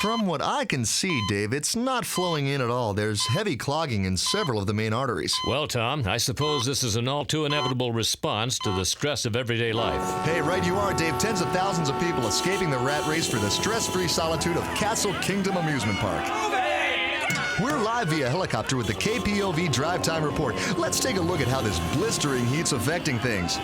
From what I can see, Dave, it's not flowing in at all. There's heavy clogging in several of the main arteries. Well, Tom, I suppose this is an all-too-inevitable response to the stress of everyday life. Hey, right you are, Dave. Tens of thousands of people escaping the rat race for the stress-free solitude of Castle Kingdom Amusement Park. We're live via helicopter with the KPOV Drive Time Report. Let's take a look at how this blistering heat's affecting things.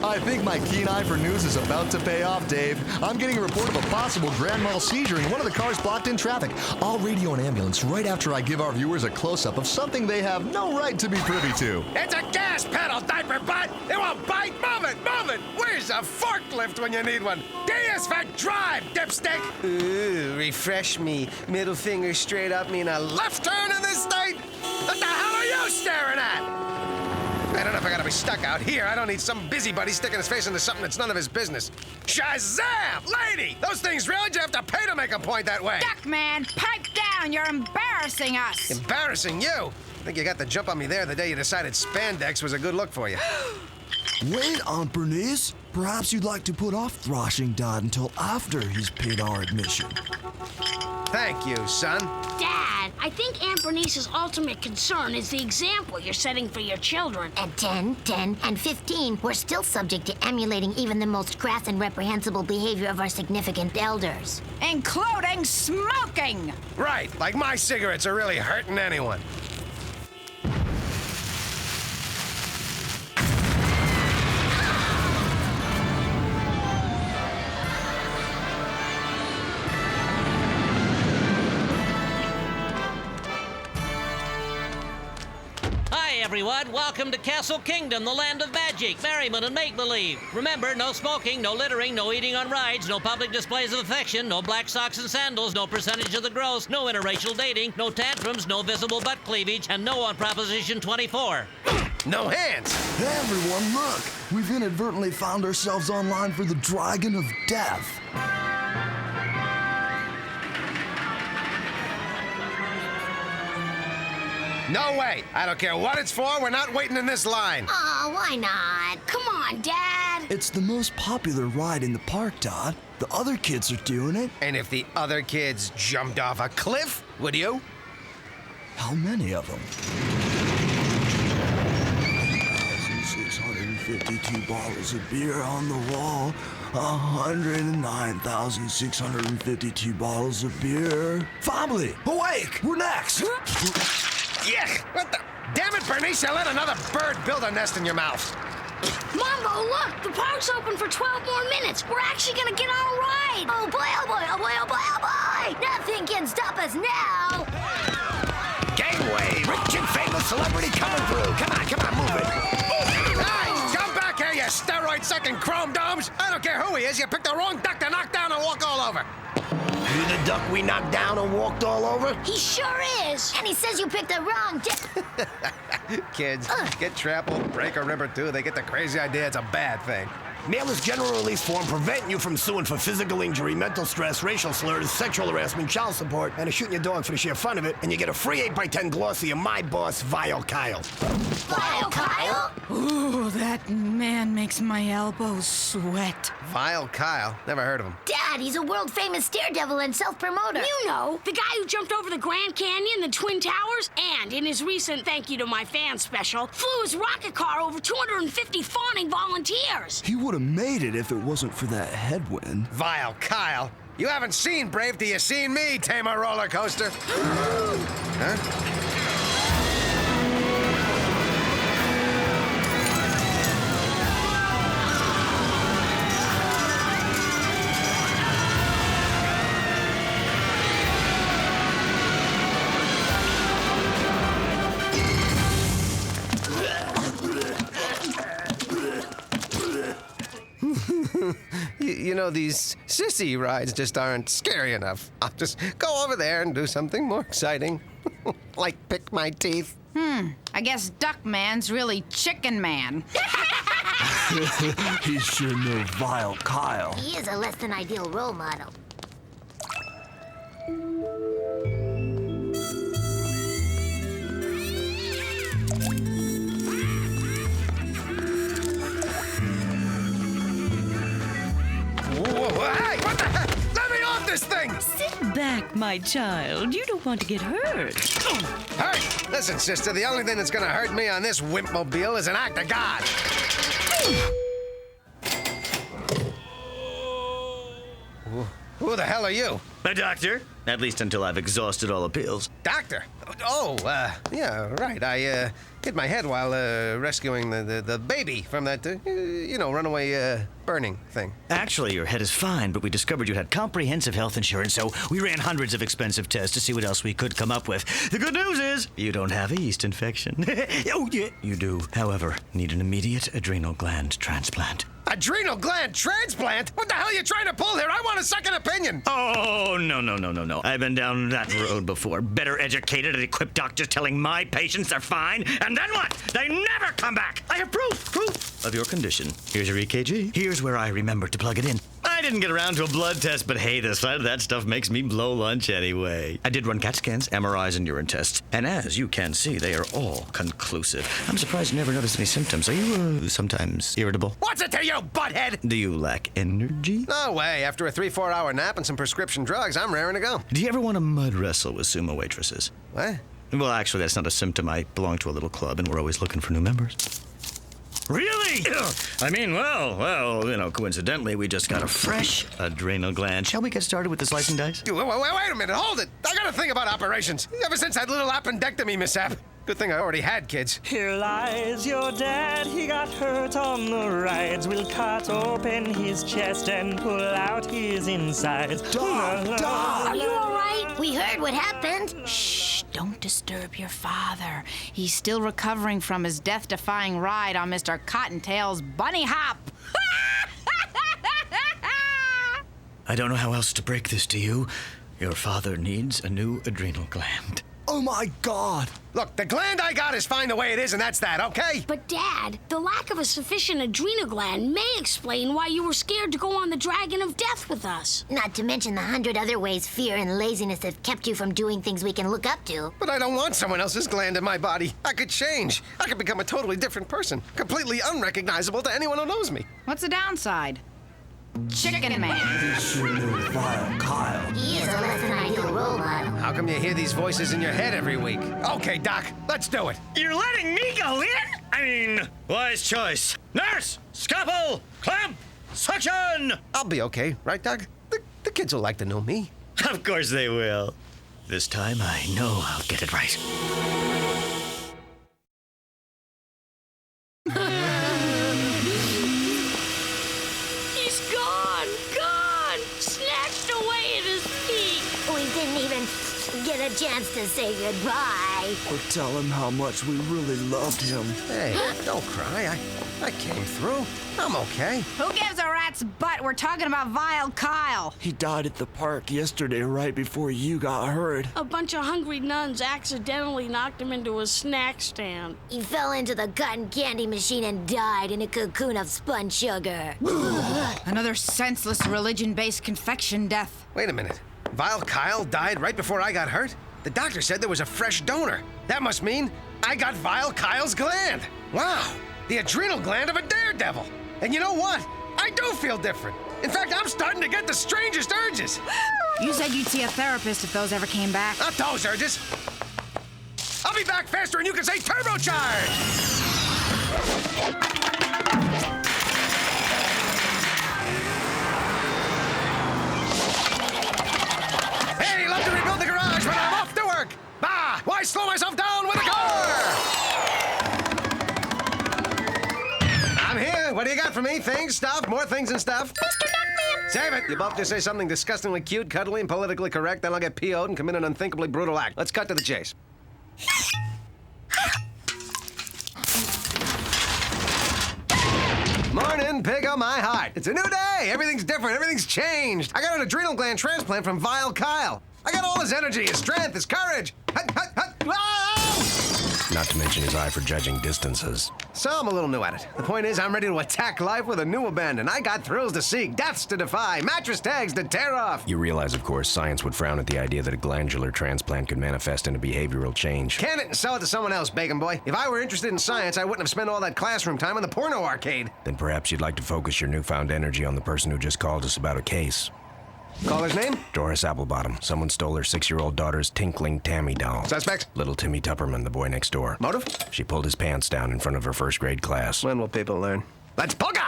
I think my keen eye for news is about to pay off, Dave. I'm getting a report of a possible grand mal seizure in one of the cars blocked in traffic. I'll radio an ambulance right after I give our viewers a close-up of something they have no right to be privy to. It's a gas pedal, diaper butt! It won't bite! Move it! Move it! Where's a forklift when you need one? D is for drive, dipstick! Ooh, refresh me. Middle finger straight up mean a Left turn in this state? What the hell are you staring at? I don't know if I gotta be stuck out here. I don't need some busybody sticking his face into something that's none of his business. Shazam! Lady! Those things really? Do you have to pay to make a point that way? Duckman, pipe down! You're embarrassing us! Embarrassing you? I think you got the jump on me there the day you decided spandex was a good look for you. Wait, Aunt Bernice. Perhaps you'd like to put off thrashing Dad until after he's paid our admission. Thank you, son. Dad, I think Aunt Bernice's ultimate concern is the example you're setting for your children. At 10, 10, and 15, we're still subject to emulating even the most crass and reprehensible behavior of our significant elders. Including smoking! Right, like my cigarettes are really hurting anyone. Everyone, welcome to Castle Kingdom, the land of magic, merriment, and make-believe. Remember, no smoking, no littering, no eating on rides, no public displays of affection, no black socks and sandals, no percentage of the gross, no interracial dating, no tantrums, no visible butt cleavage, and no on Proposition 24. No hands! Hey, everyone, look! We've inadvertently found ourselves online for the Dragon of Death. No way! I don't care what it's for, we're not waiting in this line. Aw, why not? Come on, Dad! It's the most popular ride in the park, Todd. The other kids are doing it. And if the other kids jumped off a cliff, would you? How many of them? 1,652 bottles of beer on the wall. 109,652 bottles of beer. Family, awake! We're next! Yuck! What the? Damn it, Bernice, you let another bird build a nest in your mouth. Mambo, look! The park's open for 12 more minutes. We're actually gonna get on a ride. Oh boy, oh boy, oh boy, oh boy, oh boy! Nothing can stop us now! Gangway! Rich and famous celebrity coming through. Come on, move it. Hey, come back here, you steroid-sucking chrome domes. I don't care who he is. You picked the wrong duck to knock down and walk all over. You the duck we knocked down and walked all over? He sure is. And he says you picked the wrong Kids, get trampled, break a rib or two. They get the crazy idea it's a bad thing. Mail is general release form preventing you from suing for physical injury, mental stress, racial slurs, sexual harassment, child support, and shooting your dog for the sheer fun of it. And you get a free 8x10 glossy of my boss, Vile Kyle. Vile Kyle? Ooh, that man makes my elbows sweat. Vile Kyle? Never heard of him. Dad, he's a world-famous daredevil and self-promoter. You know, the guy who jumped over the Grand Canyon, the Twin Towers, and in his recent Thank You to My Fans special, flew his rocket car over 250 fawning volunteers. He would have made it if it wasn't for that headwind. Vile Kyle? You haven't seen Brave till you seen me, tame a roller coaster. Huh? You know, these sissy rides just aren't scary enough. I'll just go over there and do something more exciting. Like pick my teeth. I guess Duckman's really Chicken Man. He's sure no Vile Kyle. He is a less than ideal role model. Hey, what the heck? Let me off this thing! Sit back, my child. You don't want to get hurt. Hurt? Listen, sister, the only thing that's gonna hurt me on this wimpmobile is an act of God. Who the hell are you? A doctor. At least until I've exhausted all appeals. Doctor? Oh, yeah, right. I hit my head while rescuing the baby from that, runaway burning thing. Actually, your head is fine, but we discovered you had comprehensive health insurance, so we ran hundreds of expensive tests to see what else we could come up with. The good news is, you don't have a yeast infection. Oh, yeah, you do. However, need an immediate adrenal gland transplant. Adrenal gland transplant? What the hell are you trying to pull here? I want a second opinion. Oh, no. I've been down that road before. Better educated and equipped doctors telling my patients they're fine, and then what? They never come back. I have proof of your condition. Here's your EKG. Here's where I remember to plug it in. I didn't get around to a blood test, but hey, the sight of that stuff makes me blow lunch anyway. I did run CAT scans, MRIs, and urine tests, and as you can see, they are all conclusive. I'm surprised you never noticed any symptoms. Are you, sometimes irritable? What's it to you, butthead? Do you lack energy? No way. After a 3-4 hour nap and some prescription drugs, I'm raring to go. Do you ever want to mud wrestle with sumo waitresses? What? Well, actually, that's not a symptom. I belong to a little club, and we're always looking for new members. Really? I mean, well, coincidentally, we just got a fresh adrenal gland. Shall we get started with the slice and dice? Wait a minute, hold it. I gotta think about operations. Ever since that little appendectomy mishap. Good thing I already had kids. Here lies your dad, he got hurt on the rides. We'll cut open his chest and pull out his insides. Doc! Are you all right? We heard what happened. Shh, don't disturb your father. He's still recovering from his death-defying ride on Mr. Cottontail's bunny hop. I don't know how else to break this to you. Your father needs a new adrenal gland. Oh my God! Look, the gland I got is fine the way it is, and that's that, okay? But, Dad, the lack of a sufficient adrenal gland may explain why you were scared to go on the Dragon of Death with us. Not to mention the 100 other ways fear and laziness have kept you from doing things we can look up to. But I don't want someone else's gland in my body. I could change. I could become a totally different person, completely unrecognizable to anyone who knows me. What's the downside? Chicken Man. You should know Vile Kyle. He is a less than ideal role model. How come you hear these voices in your head every week? Okay, Doc, let's do it. You're letting me go in? I mean, wise choice. Nurse! Scalpel! Clamp! Suction! I'll be okay, right, Doc? The kids will like to know me. Of course they will. This time I know I'll get it right. Snatched away at his feet. We didn't even get a chance to say goodbye. Or tell him how much we really loved him. Hey, don't cry. I came through. I'm okay. Who gives a rat's butt? We're talking about Vile Kyle. He died at the park yesterday right before you got hurt. A bunch of hungry nuns accidentally knocked him into a snack stand. He fell into the cotton candy machine and died in a cocoon of spun sugar. Another senseless religion-based confection death. Wait a minute. Vile Kyle died right before I got hurt? The doctor said there was a fresh donor. That must mean I got Vile Kyle's gland. Wow, the adrenal gland of a daredevil. And you know what? I do feel different. In fact, I'm starting to get the strangest urges. You said you'd see a therapist if those ever came back. Not those urges. I'll be back faster and you can say turbocharge! Hey, love to rebuild the garage, but I'm off to work! Bah! Why slow myself down with a car? I'm here. What do you got for me? Things, stuff, more things and stuff? Mr. Duckman! Save it! You both just say something disgustingly cute, cuddly, and politically correct, then I'll get PO'd and commit an unthinkably brutal act. Let's cut to the chase. Morning, pig of my heart. It's a new day. Everything's different. Everything's changed. I got an adrenal gland transplant from Vile Kyle. I got all his energy, his strength, his courage. Hut, hut, hut. Whoa! Not to mention his eye for judging distances. So I'm a little new at it. The point is, I'm ready to attack life with a new abandon. I got thrills to seek, deaths to defy, mattress tags to tear off. You realize, of course, science would frown at the idea that a glandular transplant could manifest into behavioral change. Can it and sell it to someone else, Bacon Boy. If I were interested in science, I wouldn't have spent all that classroom time in the porno arcade. Then perhaps you'd like to focus your newfound energy on the person who just called us about a case. Caller's name? Doris Applebottom. Someone stole her 6-year-old daughter's tinkling Tammy doll. Suspect? Little Timmy Tupperman, the boy next door. Motive? She pulled his pants down in front of her first grade class. When will people learn? Let's polka!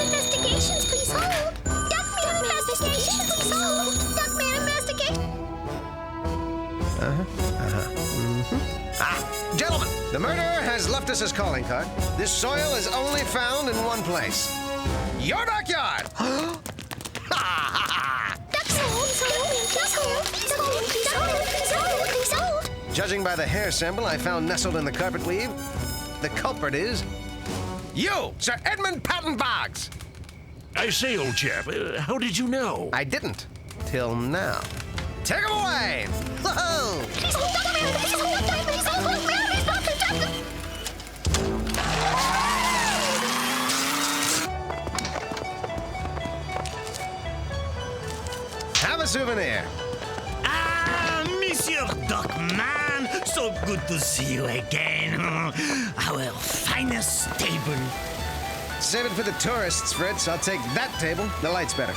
Investigations, please hold. Duckman investigations, please hold. Duckman investigate. Gentlemen, the murderer has left us his calling card. This soil is only found in one place. Your backyard! Judging by the hair sample I found nestled in the carpet weave, the culprit is you, Sir Edmund Patton Boggs. I say, old chap, how did you know? I didn't. Till now. Take him away! Whoa! Have a souvenir. Ah, Monsieur Duckman, so good to see you again. Our finest table. Save it for the tourists, Fritz. I'll take that table. The light's better.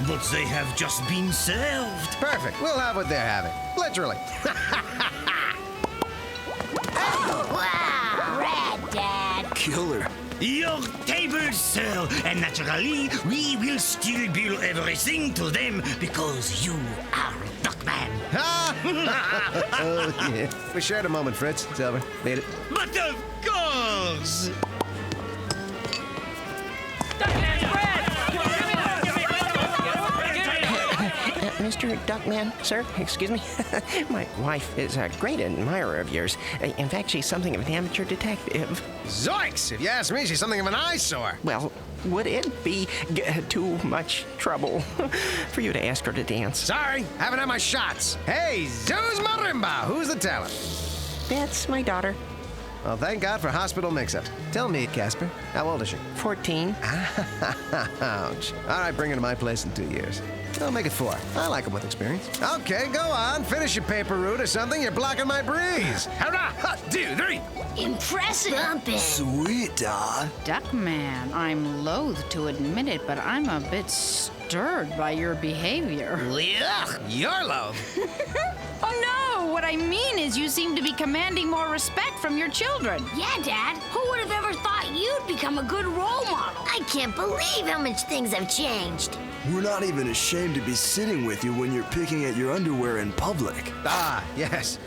But they have just been served. Perfect. We'll have what they're having. Literally. Wow, rad, Dad. Killer. Your table, sir, and naturally, we will still bill everything to them because you are Duckman. Oh, yeah. We shared a moment, Fritz. It's over. Made it. But of course! Mr. Duckman, sir, excuse me. My wife is a great admirer of yours. In fact, she's something of an amateur detective. Zoinks! If you ask me, she's something of an eyesore. Well, would it be too much trouble for you to ask her to dance? Sorry, haven't had my shots. Hey, Zeus Marimba, who's the talent? That's my daughter. Well, thank God for hospital mix-ups. Tell me, Casper, how old is she? 14. Ouch. All right, bring her to my place in 2 years. I'll make it 4. I like them with experience. Okay, go on. Finish your paper route or something. You're blocking my breeze. Hurrah! 1, 2, 3. Impressive. Sweet, Dad. Duckman, I'm loath to admit it, but I'm a bit stirred by your behavior. Yuck! You're low. Oh no! What I mean is you seem to be commanding more respect from your children. Yeah, Dad. Who would have ever thought you'd become a good role model? I can't believe how much things have changed. We're not even ashamed to be sitting with you when you're picking at your underwear in public. Ah, yes.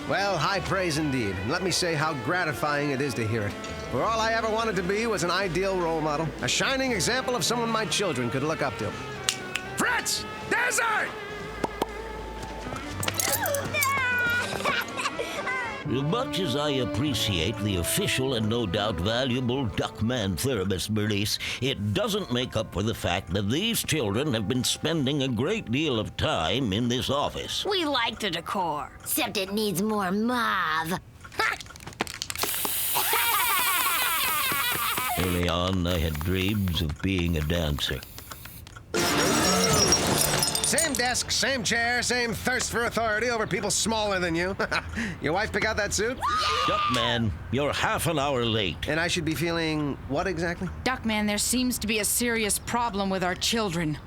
Well, high praise indeed. And let me say how gratifying it is to hear it. For all I ever wanted to be was an ideal role model, a shining example of someone my children could look up to. Fritz! Desert! As much as I appreciate the official and no doubt valuable Duckman therapist release, it doesn't make up for the fact that these children have been spending a great deal of time in this office. We like the decor. Except it needs more mauve. Early on, I had dreams of being a dancer. Same desk, same chair, same thirst for authority over people smaller than you. Your wife pick out that suit? Duckman, you're half an hour late. And I should be feeling what exactly? Duckman, there seems to be a serious problem with our children.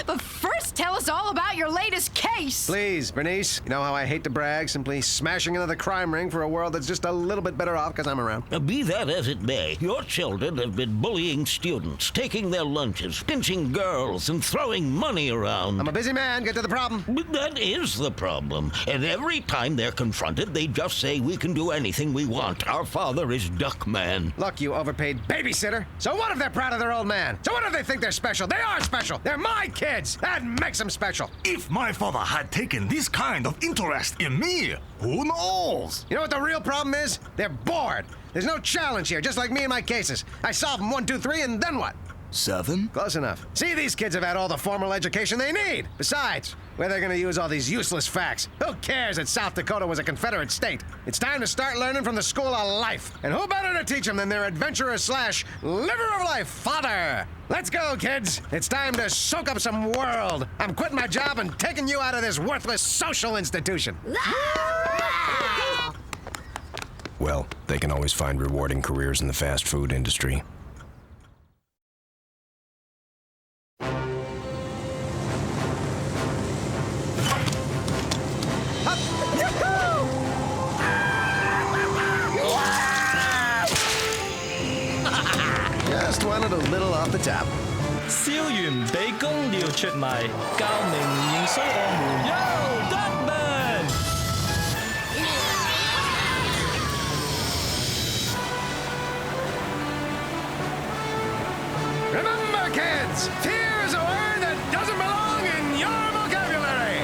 But first Yes, tell us all about your latest case. Please, Bernice. You know how I hate to brag, simply smashing another crime ring for a world that's just a little bit better off because I'm around. Be that as it may, your children have been bullying students, taking their lunches, pinching girls, and throwing money around. I'm a busy man. Get to the problem. But that is the problem. And every time they're confronted, they just say, we can do anything we want. Our father is Duckman. Look, you overpaid babysitter. So what if they're proud of their old man? So what if they think they're special? They are special. They're my kids. That makes them special. If my father had taken this kind of interest in me, who knows? You know what the real problem is? They're bored. There's no challenge here, just like me and my cases. I solve them 1, 2, 3, and then what? 7? Close enough. See, these kids have had all the formal education they need. Besides, where they're gonna use all these useless facts? Who cares that South Dakota was a Confederate state? It's time to start learning from the school of life. And who better to teach them than their adventurer / liver of life, father? Let's go, kids. It's time to soak up some world. I'm quitting my job and taking you out of this worthless social institution. Well, they can always find rewarding careers in the fast food industry. Just wanted a little off the top. 燒完俾公料出賣，教明認衰我們。Yo, Duckman！ Remember, kids, fear is a word that doesn't belong in your vocabulary.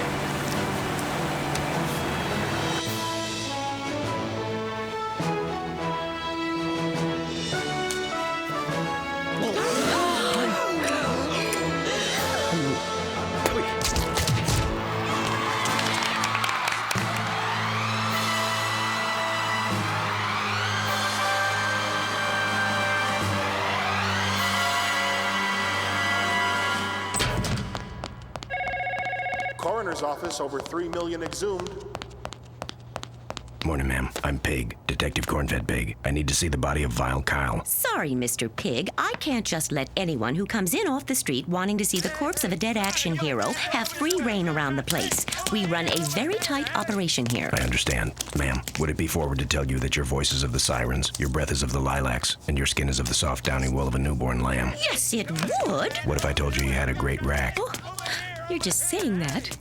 Coroner's office, over 3 million exhumed. Morning, ma'am. I'm Pig, Detective Cornfed Pig. I need to see the body of Vile Kyle. Sorry, Mr. Pig. I can't just let anyone who comes in off the street wanting to see the corpse of a dead action hero have free reign around the place. We run a very tight operation here. I understand. Ma'am, would it be forward to tell you that your voice is of the sirens, your breath is of the lilacs, and your skin is of the soft downy wool of a newborn lamb? Yes, it would. What if I told you you had a great rack? Oh, you're just saying that.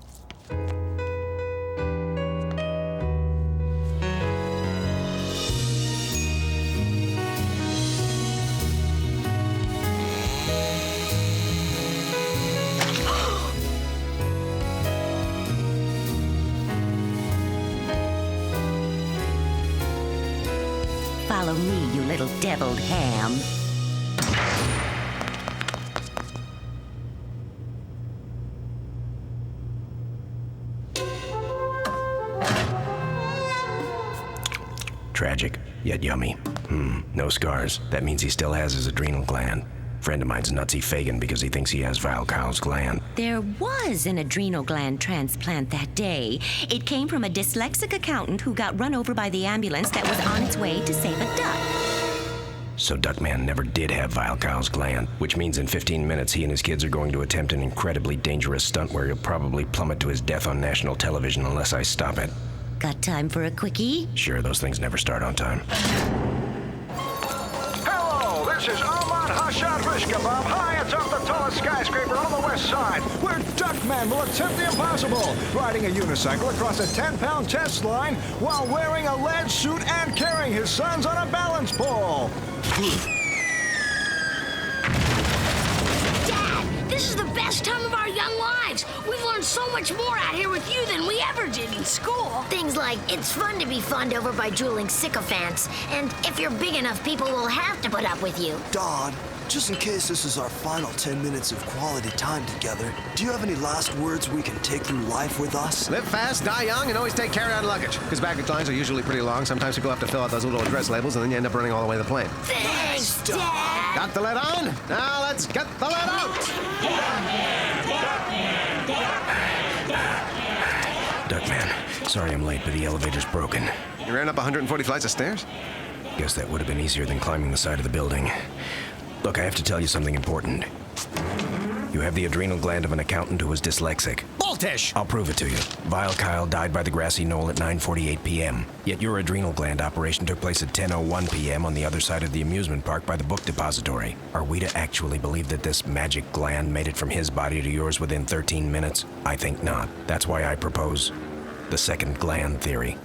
Follow me, you little deviled ham. Tragic, yet yummy. No scars. That means he still has his adrenal gland. Friend of mine's nutsy Fagin because he thinks he has Vile Kyle's gland. There was an adrenal gland transplant that day. It came from a dyslexic accountant who got run over by the ambulance that was on its way to save a duck. So Duckman never did have Vile Kyle's gland, which means in 15 minutes he and his kids are going to attempt an incredibly dangerous stunt where he'll probably plummet to his death on national television unless I stop it. Got time for a quickie? Sure, those things never start on time. Hello, this is Ahmad Hashad Rishkabab, high atop the tallest skyscraper on the west side, where Duckman will attempt the impossible, riding a unicycle across a 10-pound test line while wearing a lead suit and carrying his sons on a balance pole. Dad, this is the best time of our young lives. We've learned so much more out here with you than we ever did in school. Things like it's fun to be fawned over by drooling sycophants, and if you're big enough, people will have to put up with you. Dodd, just in case this is our final 10 minutes of quality time together, do you have any last words we can take through life with us? Live fast, die young, and always take carry-on luggage. Because baggage lines are usually pretty long. Sometimes people have to fill out those little address labels, and then you end up running all the way to the plane. Thanks, Dad. Got the lid on? Now let's get the lid out! Duckman, sorry I'm late, but the elevator's broken. You ran up 140 flights of stairs? Guess that would have been easier than climbing the side of the building. Look, I have to tell you something important. You have the adrenal gland of an accountant who was dyslexic. Boltish! I'll prove it to you. Vile Kyle died by the grassy knoll at 9:48 p.m. Yet your adrenal gland operation took place at 10:01 p.m. on the other side of the amusement park by the book depository. Are we to actually believe that this magic gland made it from his body to yours within 13 minutes? I think not. That's why I propose the second gland theory.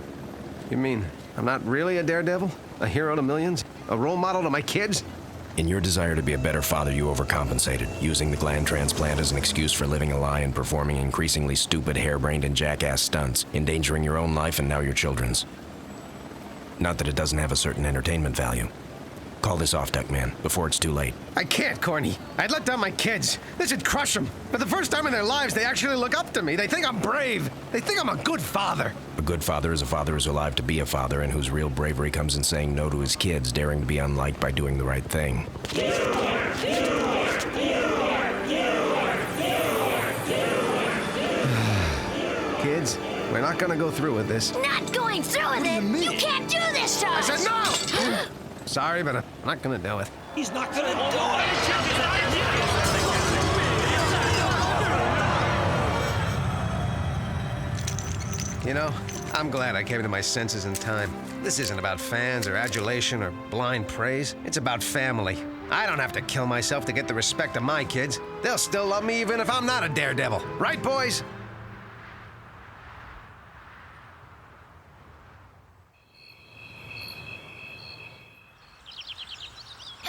You mean I'm not really a daredevil? A hero to millions? A role model to my kids? In your desire to be a better father, you overcompensated, using the gland transplant as an excuse for living a lie and performing increasingly stupid, harebrained, and jackass stunts, endangering your own life and now your children's. Not that it doesn't have a certain entertainment value. Call this off, Duckman, before it's too late. I can't, Corny. I'd let down my kids. This would crush them. For the first time in their lives, they actually look up to me. They think I'm brave. They think I'm a good father. A good father is a father who's alive to be a father and whose real bravery comes in saying no to his kids, daring to be unliked by doing the right thing. Kids, we're not gonna go through with this. Not going through with it? You can't do this to us! I said no! Sorry, but I'm not gonna do it. He's not gonna do it! You know, I'm glad I came to my senses in time. This isn't about fans or adulation or blind praise. It's about family. I don't have to kill myself to get the respect of my kids. They'll still love me even if I'm not a daredevil. Right, boys?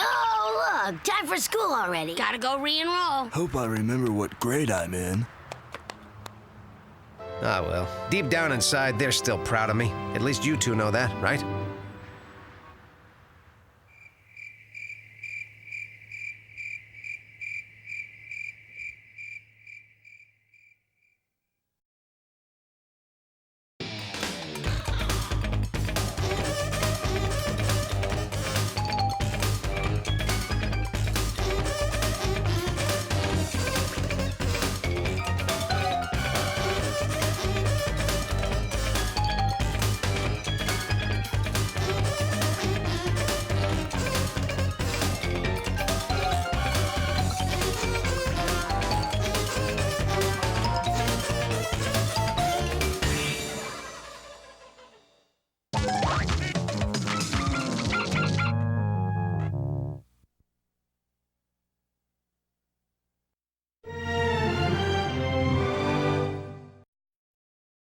Oh, look, time for school already. Gotta go re-enroll. Hope I remember what grade I'm in. Ah, well. Deep down inside, they're still proud of me. At least you two know that, right?